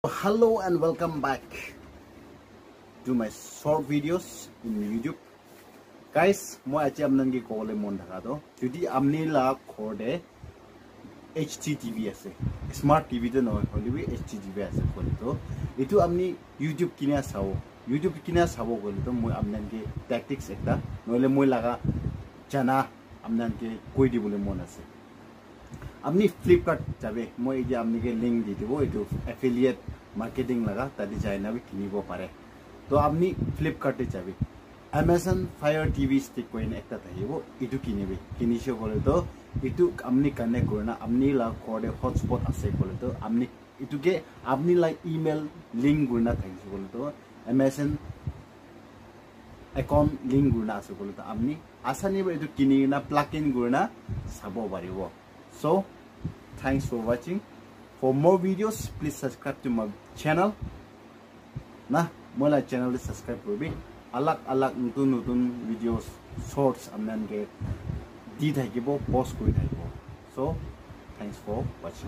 Hello and welcome back to my short videos in YouTube. Guys, moi achi amnangi kole mon dhaga do. Jodi amni la khode HDTV ase. Smart TV to no holibi HDTV ase kole to. Itu amni YouTube kinya sawo. YouTube kinya sawo kole to moi amnangi tactics ekta. Noile moi laga jana amnangi koi di bole mon ase. আপনি Flipkart যাবে মই এই যে আপনাকে link দি দিব এটো affiliate marketing লাগা তাদি যায়না বি কিনিব পারে তো আপনি ফ্লিপকার্টে যাবে Amazon Fire TV stick coin একটা থাকিব এটো কিনিবে কিনিছে বলে তো এটো আপনি কানেক্ট করে না আপনি লা কোডে হটস্পট আছে বলে তো আপনি এটোকে আপনি লা ইমেল লিংক গুনা থাকিছে বলে তো Amazon অ্যাকাউন্ট লিংক গুনা আছে বলে তো আপনি আসানি এটো কিনি না প্লাগ ইন গুনা সাবো পারিব So, thanks for watching. For more videos, please subscribe to my channel. Nah, my channel is subscribe to be. Alak nutun videos, shorts, amnan ke di thakibo, post koi thakibo. So, thanks for watching.